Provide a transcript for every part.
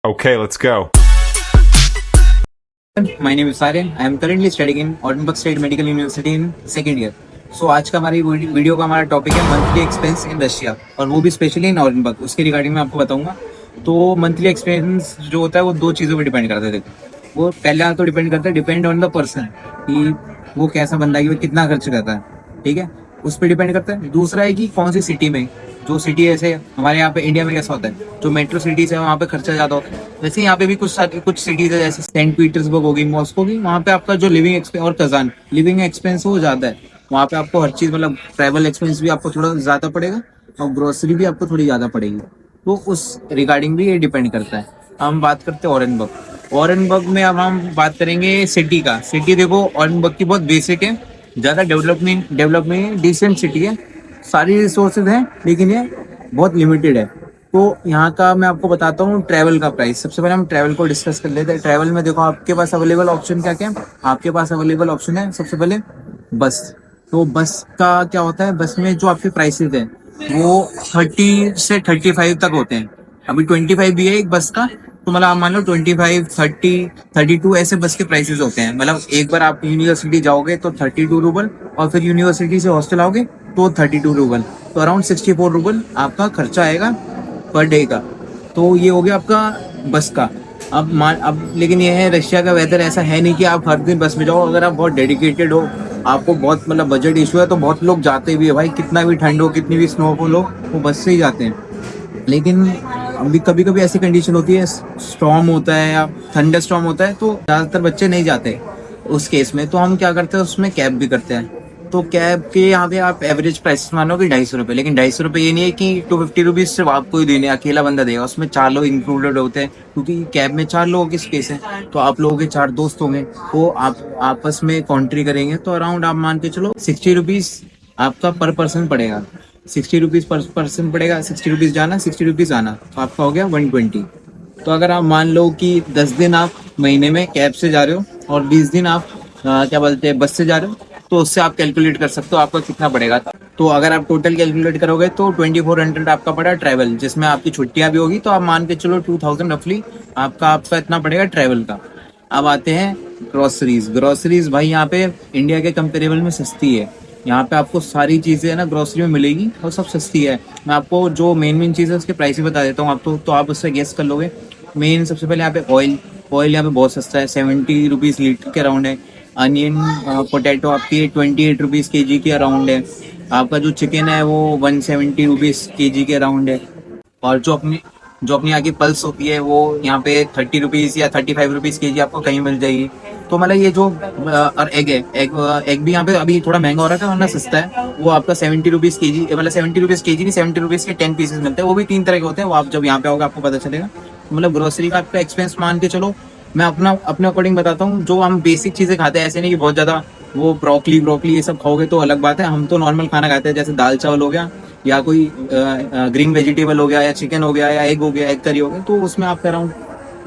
Okay, let's go. My name is Aryan. I am currently studying in Oldenburg State Medical University in second year. So आज का हमारी video का हमारा topic है monthly expense in Russia, और वो भी स्पेशली इन ऑल्डनबर्ग। उसके रिगार्डिंग मैं आपको बताऊंगा। तो मंथली एक्सपेंस जो होता है वो दो चीज़ों पर डिपेंड करता है। देखो, वो पहला तो डिपेंड करता है, डिपेंड ऑन द पर्सन, कि वो कैसा बंदा है, कि वो कितना खर्च करता है। ठीक है, उस पर डिपेंड करता है। दूसरा है कि कौन सी सिटी में, जो सिटी ऐसे हमारे यहाँ पे इंडिया में कैसा होता है, जो मेट्रो सिटीज है वहाँ पे खर्चा ज्यादा होता है। वैसे यहाँ पे भी कुछ सिटीज है, जैसे सेंट पीटर्सबर्ग होगी, मॉस्को की, वहाँ पे आपका जो लिविंग एक्सपेंस और कजान लिविंग एक्सपेंस वो ज्यादा है। वहाँ पे आपको हर चीज, मतलब ट्रैवल एक्सपेंस भी आपको थोड़ा ज्यादा पड़ेगा और ग्रोसरी भी आपको थोड़ी ज्यादा पड़ेगी। तो उस रिगार्डिंग भी ये डिपेंड करता है। हम बात करते हैं ऑरेनबर्ग। ऑरेनबर्ग में अब हम बात करेंगे सिटी का। सिटी देखो, ऑरेनबर्ग की बहुत बेसिक है, ज्यादा डेवलपमेंट डिसेंट सिटी है, सारी रिसोर्सेज हैं, लेकिन ये बहुत लिमिटेड है। तो यहाँ का मैं आपको बताता हूँ ट्रैवल का प्राइस। सबसे पहले हम ट्रैवल को डिस्कस कर लेते हैं। ट्रैवल में देखो, आपके पास अवेलेबल ऑप्शन क्या क्या है। आपके पास अवेलेबल ऑप्शन है सबसे पहले बस। तो बस का क्या होता है, बस में जो आपके प्राइसेस हैं वो 30 से 35 तक होते हैं। अभी 25 भी है एक बस का, तो मतलब आप मान लो 25, 30, 32 ऐसे बस के प्राइसेस होते हैं। मतलब एक बार आप यूनिवर्सिटी जाओगे तो 32 रूबल, और फिर यूनिवर्सिटी से हॉस्टल आओगे तो 32 रूबल। तो अराउंड 64 रूबल आपका खर्चा आएगा पर डे का। तो ये हो गया आपका बस का। अब लेकिन ये है, रशिया का वेदर ऐसा है नहीं कि आप हर दिन बस में जाओ। अगर आप बहुत डेडिकेटेड हो, आपको बहुत मतलब बजट इशू है, तो बहुत लोग जाते भी है भाई। कितना भी ठंड हो, कितनी भी स्नोफॉल हो, वो बस से ही जाते हैं। लेकिन अभी कभी कभी ऐसी कंडीशन होती है, स्टॉर्म होता है या थंडर स्टॉर्म होता है, तो ज़्यादातर बच्चे नहीं जाते उस केस में। तो हम क्या करते हैं, उसमें कैब भी करते हैं। तो कैब के यहाँ पे आप एवरेज प्राइस मानो कि 250 रुपये, लेकिन 250 रुपये ये नहीं है कि 250 रुपीज सिर्फ आपको ही देने, अकेला बंदा देगा। उसमें 4 लोग इंक्लूडेड होते हैं, क्योंकि कैब में 4 लोगों की स्पेस है। तो आप लोगों के 4 दोस्त होंगे, वो आप आपस में कॉन्ट्री करेंगे, तो अराउंड आप मान के चलो 60 रुपीज आपका पर पर्सन पड़ेगा। 60 रुपीज पर पर्सन पड़ेगा। 60 रुपीज जाना, 60 रुपीज आना, तो आपका हो गया 120। तो अगर आप मान लो कि 10 दिन आप महीने में कैब से जा रहे हो और 20 दिन आप क्या बोलते हैं बस से जा रहे हो, तो उससे आप कैलकुलेट कर सकते हो आपका कितना पड़ेगा। तो अगर आप टोटल कैलकुलेट करोगे तो 2400 आपका पड़ा ट्रैवल, जिसमें आपकी छुट्टियां भी होगी। तो आप मान के चलो 2000 रफली आपका इतना पड़ेगा ट्रैवल का। अब आते हैं ग्रोसरीज भाई यहाँ पे इंडिया के कंपेरेबल में सस्ती है। यहाँ पे आपको सारी चीजें है ना ग्रोसरी में मिलेगी, और सब सस्ती है। मैं आपको जो मेन चीज़ है उसके प्राइस ही बता देता हूँ आप, तो आप उससे गेस कर लोगे। मेन सबसे पहले यहाँ पे ऑयल यहाँ पे बहुत सस्ता है, 70 रुपीज लीटर के अराउंड है। अनियन पोटैटो आपकी 28 रुपीज के जी के अराउंड है। आपका जो चिकन है वो 170 रुपीज के जी के अराउंड है। और जो अपनी यहाँ की पल्स होती है वो यहाँ पे 30 रुपीज या 35 रुपीज के जी आपको कहीं मिल जाएगी। तो मतलब ये जो और एग है, एग भी यहाँ पे अभी थोड़ा महंगा हो रहा था, वरना सस्ता है। वो आपका 70 रुपीज के जी, मतलब 70 रुपीज के जी नहीं, 70 रुपीज के 10 पीसेस मिलते हैं। वो भी 3 तरह के होते हैं, वो आप जब यहाँ पे आओगे आपको पता चलेगा। मतलब ग्रोसरी का आपका एक्सपेंस मान के चलो। मैं अपने अकॉर्डिंग बताता हूँ, जो हम बेसिक चीजें खाते हैं, ऐसे नहीं कि बहुत ज्यादा वो ब्रोकली ये सब खाओगे तो अलग बात है। हम तो नॉर्मल खाना खाते हैं, जैसे दाल चावल हो गया, या कोई ग्रीन वेजिटेबल हो गया, या चिकन हो गया, या एग हो गया, एग करी हो गया। तो उसमें आपका अराउंड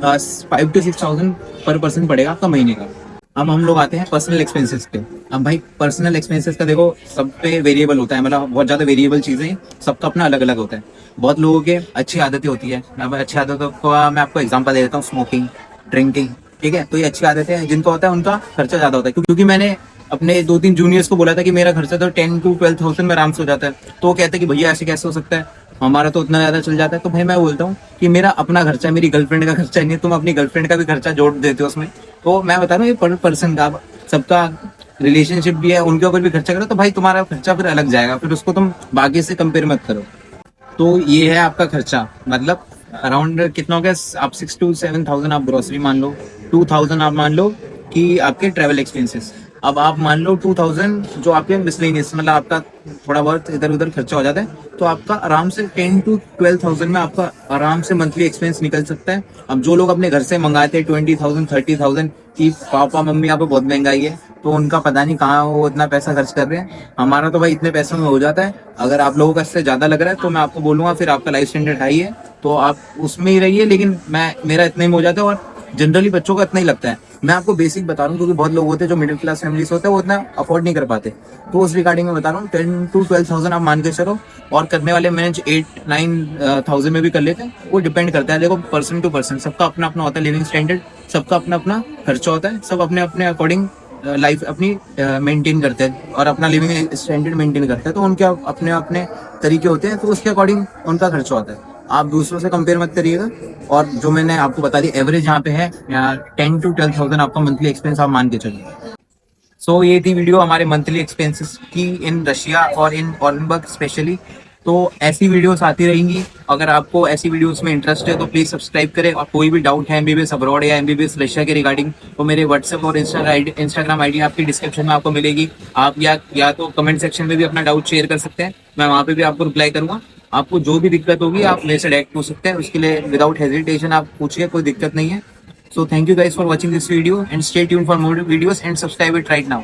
5 to 6 thousand पर पर्सन पड़ेगा आपका महीने का। अब हम लोग आते हैं पर्सनल एक्सपेंसेस पे। अब भाई पर्सनल एक्सपेंसेस का देखो, सब पे वेरिएबल होता है, मतलब बहुत ज्यादा वेरिएबल चीजें, सबका अपना अलग अलग होता है। बहुत लोगों के अच्छी आदतें होती है। अब अच्छी आदतों का मैं आपको एग्जांपल दे देता हूँ, स्मोकिंग, ड्रिंकिंग। ठीक है, तो ये अच्छी आदतें हैं। जिनको होता है उनका खर्चा ज्यादा होता है, क्योंकि मैंने अपने 2-3 जूनियर्स को बोला था कि मेरा खर्चा तो 10 to 12 thousand में आराम से हो जाता है। तो वो कहते हैं कि भैया ऐसे कैसे हो सकता है, हमारा तो उतना ज्यादा चल जाता है। तो भाई मैं बोलता हूँ कि मेरा अपना खर्चा है, मेरी गर्लफ्रेंड का खर्चा नहीं है। तुम अपनी गर्लफ्रेंड का भी खर्चा जोड़ देते हो उसमें। तो मैं बता रहा हूँ, ये पर पर्सन का सबका रिलेशनशिप भी है, उनके ऊपर भी खर्चा करो, तो भाई तुम्हारा खर्चा फिर अलग जाएगा। फिर उसको तुम बाकी से कंपेयर मत करो। तो ये है आपका खर्चा, मतलब अराउंड कितना हो गया। आप 6 to 7 thousand आप ग्रोसरी मान लो, 2000 आप मान लो कि आपके ट्रैवल एक्सपेंसेस। अब आप मान लो 2000 जो आपके मिसलेनियस, मतलब आपका थोड़ा बहुत इधर उधर खर्चा हो जाता है, तो आपका आराम से 10 to 12 thousand में आपका आराम से मंथली एक्सपेंस निकल सकता है। अब जो लोग अपने घर से मंगाते हैं 20,000 30,000 की, पापा मम्मी यहाँ पे बहुत महंगाई है, तो उनका पता नहीं कहाँ वो इतना पैसा खर्च कर रहे हैं। हमारा तो भाई इतने पैसों में हो जाता है। अगर आप लोगों का इससे ज्यादा लग रहा है तो मैं आपको बोलूंगा फिर आपका लाइफ स्टैंडर्ड हाई है, तो आप उसमें ही रहिए। लेकिन मेरा इतना ही हो जाता है। और जनरली बच्चों का इतना ही लगता है। मैं आपको बेसिक बता रहा हूँ, क्योंकि बहुत लोग होते हैं जो मिडिल क्लास फैमिली से होते हैं, वो इतना अफोर्ड नहीं कर पाते। तो उस रिगार्डिंग में बता रहा हूँ, 10 to 12,000 आप मान के चलो, और करने वाले मैनेज 8-9,000 में भी कर लेते हैं। वो डिपेंड करता है, देखो पर्सन टू पर्सन, सबका अपना अपना होता है लिविंग स्टैंडर्ड, सबका अपना अपना खर्चा होता है, सब अपने अपने अकॉर्डिंग लाइफ अपनी मेंटेन करते हैं और अपना लिविंग स्टैंडर्ड मेंटेन करते हैं। तो उनके अपने अपने तरीके होते हैं, तो उसके अकॉर्डिंग उनका खर्चा होता है। आप दूसरों से कंपेयर मत करिएगा। और जो मैंने आपको बता दिया एवरेज यहाँ पे है 10 to 12,000 आपका मंथली एक्सपेंस आप मान के चलिए। सो ये थी वीडियो हमारे मंथली एक्सपेंसेस की इन रशिया और इन ऑरेंबर्ग स्पेशली। तो ऐसी वीडियोस आती रहेंगी। अगर आपको ऐसी वीडियोस में इंटरेस्ट है तो प्लीज सब्सक्राइब करें, और कोई भी डाउट है एमबीबीएस अब्रॉड या एमबीबीएस रशिया के रिगार्डिंग, तो मेरे व्हाट्सएप और इंस्टाग्राम आईडी आपकी डिस्क्रिप्शन में आपको मिलेगी। आप या तो कमेंट सेक्शन में भी अपना डाउट शेयर कर सकते हैं, मैं वहाँ पे भी आपको रिप्लाई करूंगा। आपको जो भी दिक्कत होगी आप मेरे से डायरेक्ट पूछ सकते हैं, उसके लिए विदाउट हेजिटेशन आप पूछिए, कोई दिक्कत नहीं है। So thank you guys for watching this video and stay tuned for more videos and subscribe it right now.